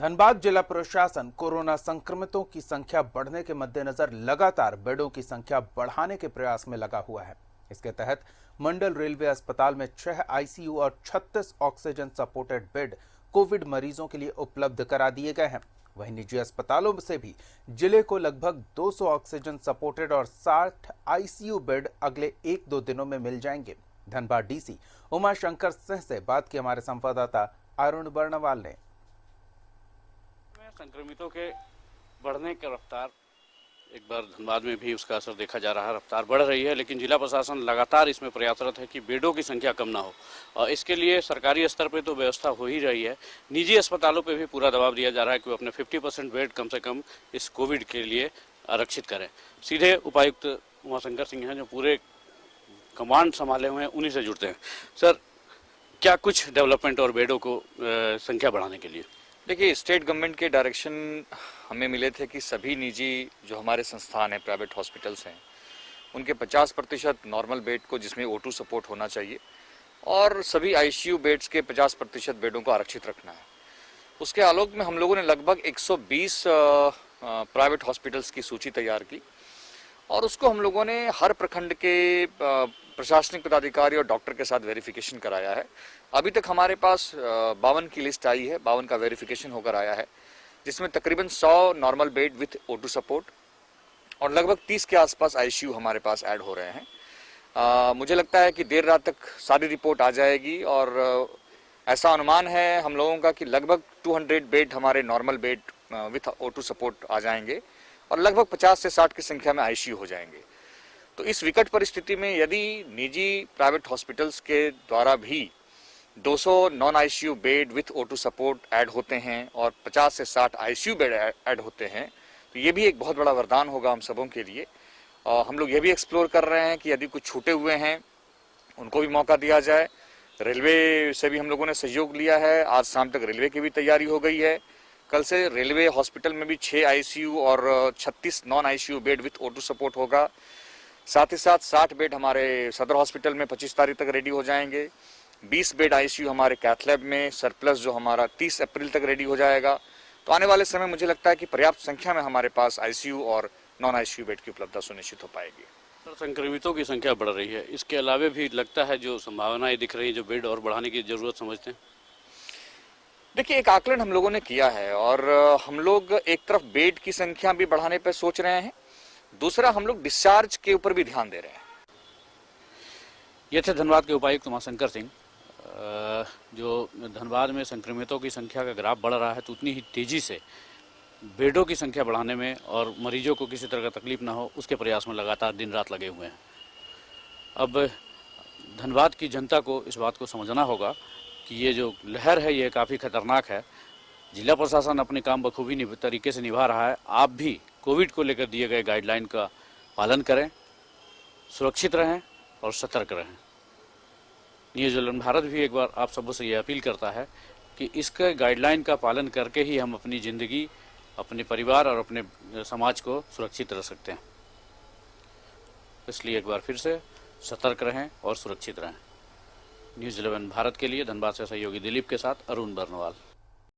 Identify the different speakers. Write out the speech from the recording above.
Speaker 1: धनबाद जिला प्रशासन कोरोना संक्रमितों की संख्या बढ़ने के मद्देनजर लगातार बेडों की संख्या बढ़ाने के प्रयास में लगा हुआ है। इसके तहत मंडल रेलवे अस्पताल में 6 आईसीयू और 36 ऑक्सीजन सपोर्टेड बेड कोविड मरीजों के लिए उपलब्ध करा दिए गए हैं। वहीं निजी अस्पतालों से भी जिले को लगभग 200 ऑक्सीजन सपोर्टेड और 60 आईसीयू बेड अगले 1-2 दिनों में मिल जाएंगे। धनबाद डीसी उमाशंकर सिंह से बात की हमारे संवाददाता अरुण बर्णवाल ने।
Speaker 2: संक्रमितों के बढ़ने की रफ्तार एक बार धनबाद में भी उसका असर देखा जा रहा है। रफ्तार बढ़ रही है, लेकिन जिला प्रशासन लगातार इसमें प्रयासरत है कि बेडों की संख्या कम ना हो। और इसके लिए सरकारी स्तर पे तो व्यवस्था हो ही रही है, निजी अस्पतालों पे भी पूरा दबाव दिया जा रहा है कि वो अपने 50% बेड कम से कम इस कोविड के लिए आरक्षित करें। सीधे उपायुक्त उमाशंकर सिंह हैं जो पूरे कमांड संभाले हुए हैं, उन्हीं से जुड़ते हैं। सर, क्या कुछ डेवलपमेंट और बेडों को संख्या बढ़ाने के लिए?
Speaker 3: देखिए, स्टेट गवर्नमेंट के डायरेक्शन हमें मिले थे कि सभी निजी जो हमारे संस्थान हैं, प्राइवेट हॉस्पिटल्स हैं, उनके 50% नॉर्मल बेड को जिसमें O2 सपोर्ट होना चाहिए और सभी आईसीयू बेड्स के 50% बेडों को आरक्षित रखना है। उसके आलोक में हम लोगों ने लगभग 120 प्राइवेट हॉस्पिटल्स की सूची तैयार की और उसको हम लोगों ने हर प्रखंड के प्रशासनिक पदाधिकारी और डॉक्टर के साथ वेरिफिकेशन कराया है। अभी तक हमारे पास 52 की लिस्ट आई है, 52 का वेरिफिकेशन होकर आया है, जिसमें तकरीबन 100 normal bed with O2 support और लगभग 30 के आसपास आईसीयू हमारे पास ऐड हो रहे हैं। मुझे लगता है कि देर रात तक सारी रिपोर्ट आ जाएगी और ऐसा अनुमान है हम लोगों का कि लगभग 200 बेड हमारे normal bed with O2 support आ जाएंगे और लगभग 50 से 60 की संख्या में आईसीयू हो जाएंगे। तो इस विकट परिस्थिति में यदि निजी प्राइवेट हॉस्पिटल्स के द्वारा भी 200 non ICU bed with O2 support add होते हैं और 50 से 60 आईसीयू बेड ऐड होते हैं, तो ये भी एक बहुत बड़ा वरदान होगा हम सबों के लिए। और हम लोग ये भी एक्सप्लोर कर रहे हैं कि यदि कुछ छूटे हुए हैं उनको भी मौका दिया जाए। रेलवे से भी हम लोगों ने सहयोग लिया है, आज शाम तक रेलवे की भी तैयारी हो गई है। कल से रेलवे हॉस्पिटल में भी 6 आईसीयू और 36 non ICU bed with O2 support होगा। साथ ही साथ 60 बेड हमारे सदर हॉस्पिटल में 25 तारीख तक रेडी हो जाएंगे। 20 बेड आईसीयू हमारे कैथ लैब में सरप्लस जो हमारा 30 अप्रैल तक रेडी हो जाएगा। तो आने वाले समय मुझे लगता है कि पर्याप्त संख्या में हमारे पास आईसीयू और नॉन आईसीयू बेड की उपलब्धता सुनिश्चित हो पाएगी।
Speaker 2: सर, संक्रमितों की संख्या बढ़ रही है, इसके अलावे भी लगता है जो संभावनाएं दिख रही है, जो बेड और बढ़ाने की जरूरत समझते हैं?
Speaker 3: देखिए, एक आकलन हम लोगों ने किया है और हम लोग एक तरफ बेड की संख्या भी बढ़ाने पर सोच रहे हैं, दूसरा हम लोग डिस्चार्ज के ऊपर भी ध्यान दे रहे हैं।
Speaker 2: ये थे धनबाद के उपायुक्त उमाशंकर सिंह। जो धनबाद में संक्रमितों की संख्या का ग्राफ बढ़ रहा है, तो उतनी ही तेजी से बेडों की संख्या बढ़ाने में और मरीजों को किसी तरह का तकलीफ ना हो, उसके प्रयास में लगातार दिन रात लगे हुए हैं। अब धनबाद की जनता को इस बात को समझना होगा कि ये जो लहर है ये काफ़ी खतरनाक है। जिला प्रशासन अपने काम बखूबी तरीके से निभा रहा है। आप भी कोविड को लेकर दिए गए गाइडलाइन का पालन करें, सुरक्षित रहें और सतर्क रहें। न्यूजीलैंड भारत भी एक बार आप सबों से ये अपील करता है कि इसके गाइडलाइन का पालन करके ही हम अपनी ज़िंदगी, अपने परिवार और अपने समाज को सुरक्षित रख सकते हैं। इसलिए एक बार फिर से सतर्क रहें और सुरक्षित रहें। न्यूजीलैंड भारत के लिए धनबाद से सहयोगी दिलीप के साथ अरुण बर्णवाल।